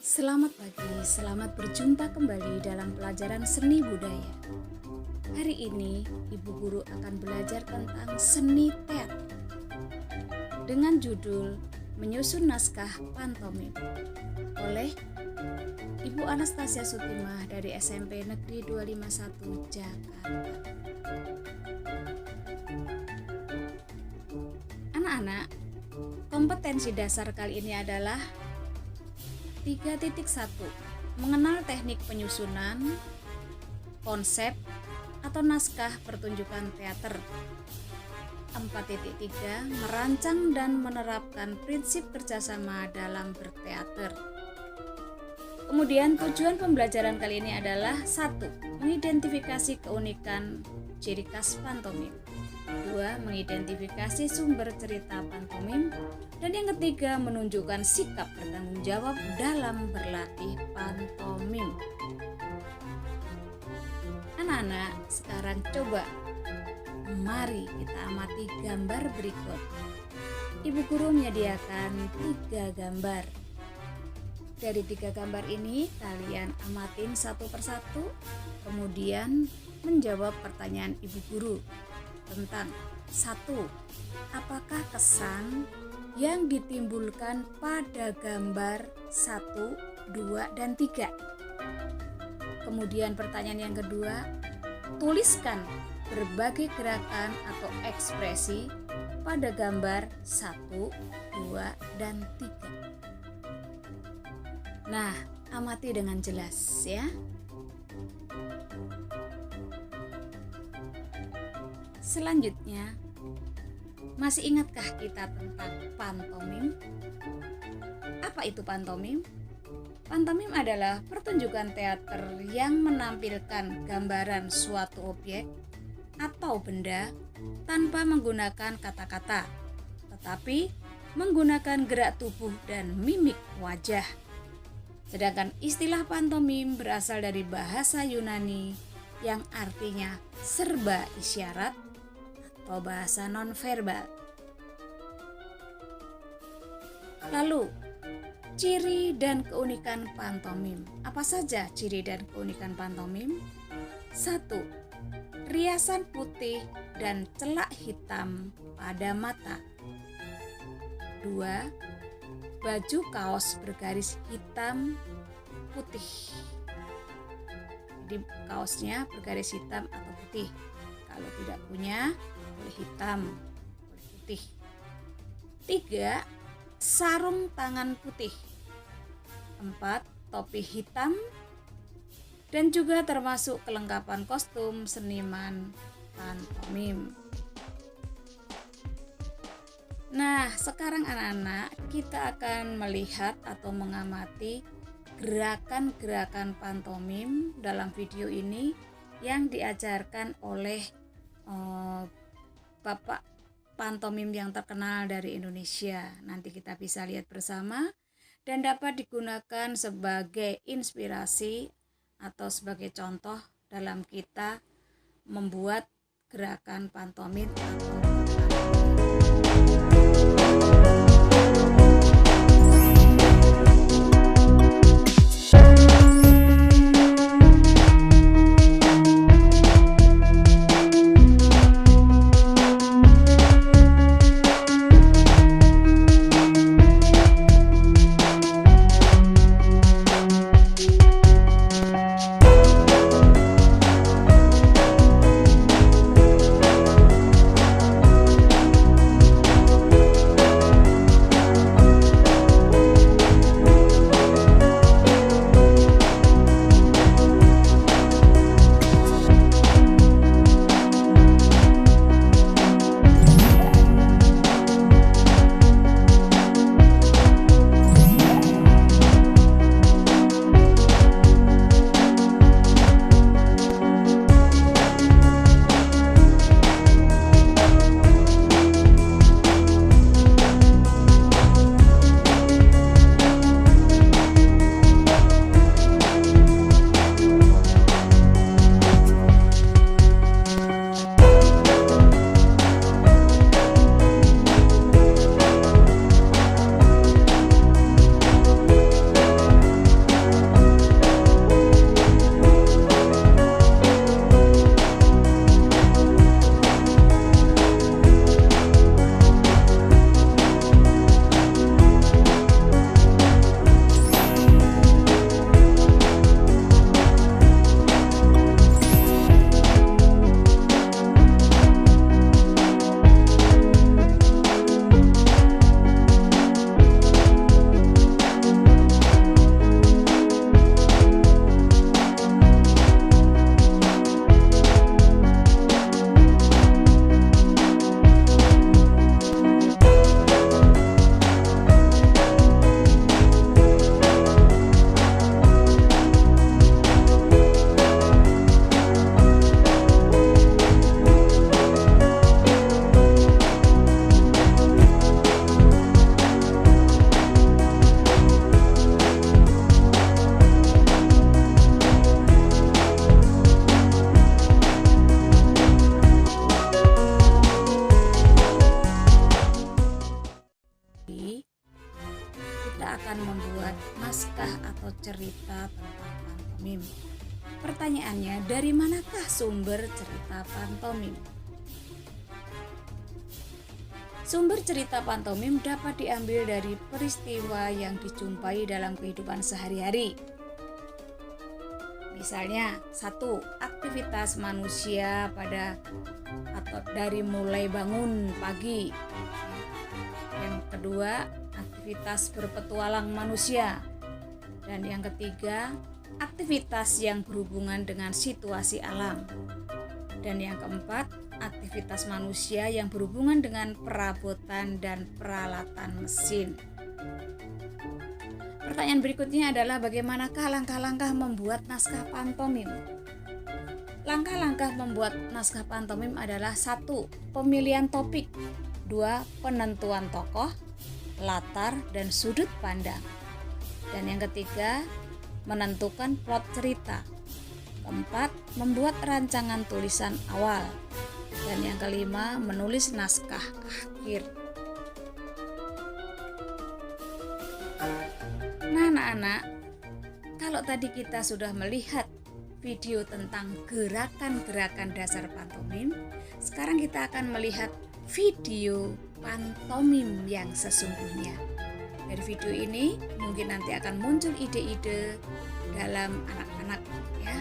Selamat pagi, selamat berjumpa kembali dalam pelajaran seni budaya. Hari ini, Ibu Guru akan belajar tentang seni teater dengan judul Menyusun Naskah Pantomim oleh Ibu Anastasia Sutimah dari SMP Negeri 251 Jakarta. Anak-anak, kompetensi dasar kali ini adalah 3.1. Mengenal teknik penyusunan, konsep, atau naskah pertunjukan teater. 4.3. Merancang dan menerapkan prinsip kerjasama dalam berteater. Kemudian tujuan pembelajaran kali ini adalah 1. Mengidentifikasi keunikan ciri khas pantomim. 2. Mengidentifikasi sumber cerita pantomim. Dan yang ketiga, menunjukkan sikap bertanggung jawab dalam berlatih pantomim. Anak-anak, sekarang coba mari kita amati gambar berikut. Ibu Guru menyediakan 3 gambar. Dari 3 gambar ini, kalian amatin satu persatu, kemudian menjawab pertanyaan Ibu Guru tentang 1. Apakah kesan yang ditimbulkan pada gambar 1, 2, dan 3? Kemudian pertanyaan yang kedua, tuliskan berbagai gerakan atau ekspresi pada gambar 1, 2, dan 3. Nah, amati dengan jelas ya. Selanjutnya, masih ingatkah kita tentang pantomim? Apa itu pantomim? Pantomim adalah pertunjukan teater yang menampilkan gambaran suatu objek atau benda tanpa menggunakan kata-kata, tetapi menggunakan gerak tubuh dan mimik wajah. Sedangkan istilah pantomim berasal dari bahasa Yunani yang artinya serba isyarat atau bahasa nonverbal. Lalu, ciri dan keunikan pantomim. Apa saja ciri dan keunikan pantomim? 1. Riasan putih dan celak hitam pada mata. 2. Baju kaos bergaris hitam putih. Jadi kaosnya bergaris hitam atau putih. Kalau tidak punya, boleh hitam, boleh putih. 3. Sarung tangan putih. 4. Topi hitam. Dan juga termasuk kelengkapan kostum seniman pantomim. Nah, sekarang anak-anak, kita akan melihat atau mengamati gerakan-gerakan pantomim dalam video ini yang diajarkan oleh Bapak pantomim yang terkenal dari Indonesia. Nanti kita bisa lihat bersama dan dapat digunakan sebagai inspirasi atau sebagai contoh dalam kita membuat gerakan pantomim atau naskah atau cerita tentang pantomim. Pertanyaannya, dari manakah sumber cerita pantomim? Sumber cerita pantomim dapat diambil dari peristiwa yang dijumpai dalam kehidupan sehari-hari. Misalnya, 1. Aktivitas manusia atau dari mulai bangun pagi. Yang kedua, aktivitas berpetualang manusia. Dan yang ketiga, aktivitas yang berhubungan dengan situasi alam. Dan yang keempat, aktivitas manusia yang berhubungan dengan perabotan dan peralatan mesin. Pertanyaan berikutnya adalah bagaimanakah langkah-langkah membuat naskah pantomim? Langkah-langkah membuat naskah pantomim adalah 1. Pemilihan topik, 2. Penentuan tokoh, latar, dan sudut pandang. Dan yang ketiga, menentukan plot cerita. Keempat, membuat rancangan tulisan awal. Dan yang kelima, menulis naskah akhir. Nah, anak-anak, kalau tadi kita sudah melihat video tentang gerakan-gerakan dasar pantomim, sekarang kita akan melihat video pantomim yang sesungguhnya. Dari video ini mungkin nanti akan muncul ide-ide dalam anak-anak ya.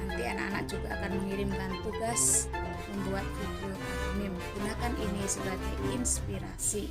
Nanti anak-anak juga akan mengirimkan tugas membuat video pantomim. Gunakan ini sebagai inspirasi.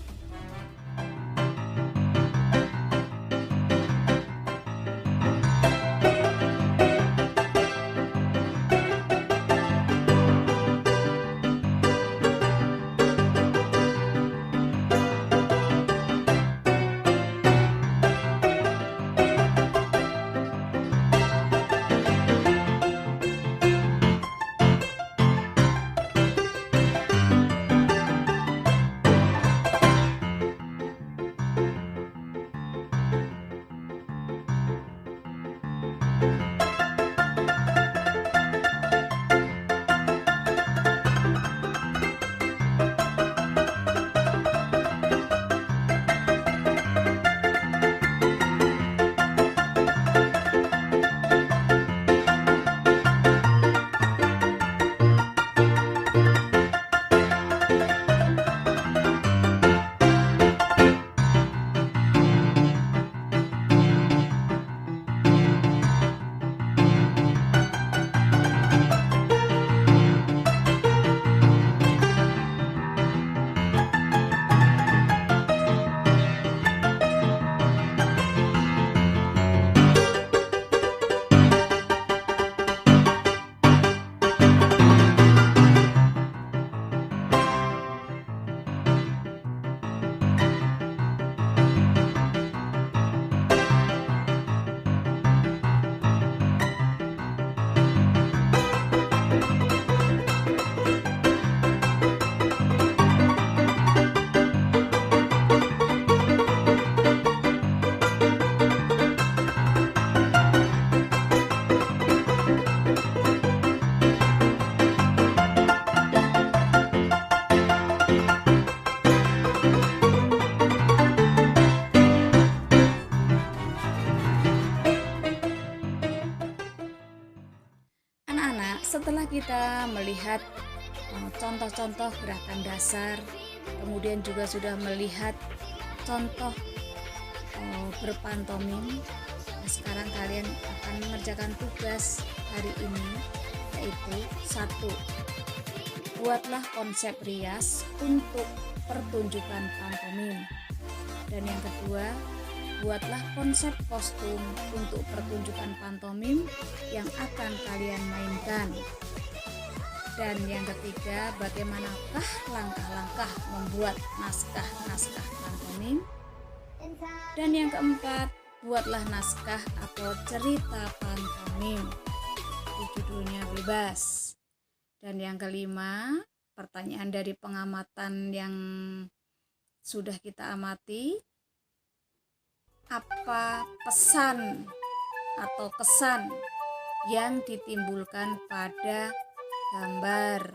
Setelah kita melihat contoh-contoh gerakan dasar, kemudian juga sudah melihat contoh berpantomim, sekarang kalian akan mengerjakan tugas hari ini, yaitu 1. Buatlah konsep rias untuk pertunjukan pantomim. Dan yang kedua, buatlah konsep kostum untuk pertunjukan pantomim yang akan kalian mainkan. Dan yang ketiga, bagaimanakah langkah-langkah membuat naskah-naskah pantomim. Dan yang keempat, buatlah naskah atau cerita pantomim. Judulnya bebas. Dan yang kelima, pertanyaan dari pengamatan yang sudah kita amati, apa pesan atau kesan yang ditimbulkan pada gambar.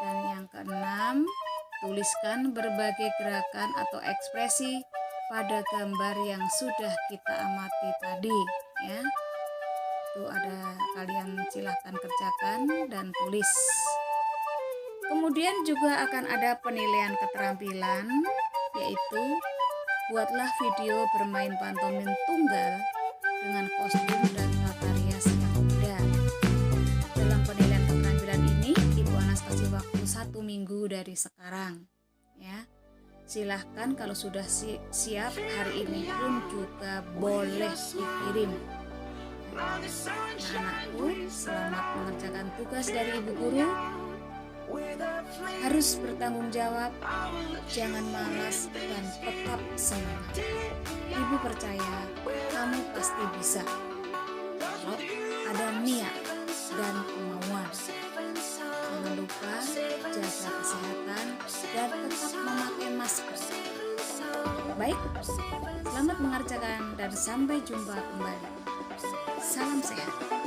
Dan yang keenam, tuliskan berbagai gerakan atau ekspresi pada gambar yang sudah kita amati tadi ya. Itu ada, kalian silahkan kerjakan dan tulis. Kemudian juga akan ada penilaian keterampilan, yaitu buatlah video bermain pantomim tunggal dengan kostum dan tata rias yang berbeda. Dalam penilaian keterampilan ini, Ibu Anas kasih waktu 1 minggu dari sekarang ya. Silahkan kalau sudah siap hari ini pun juga boleh dikirim. Nah, anakku, selamat mengerjakan tugas dari Ibu Guru. Harus bertanggung jawab, jangan malas dan tetap semangat. Ibu percaya kamu pasti bisa. Kalau ada niat dan kemauan. Jangan lupa jaga kesehatan dan tetap memakai masker. Baik, selamat mengerjakan dan sampai jumpa kembali. Salam sehat.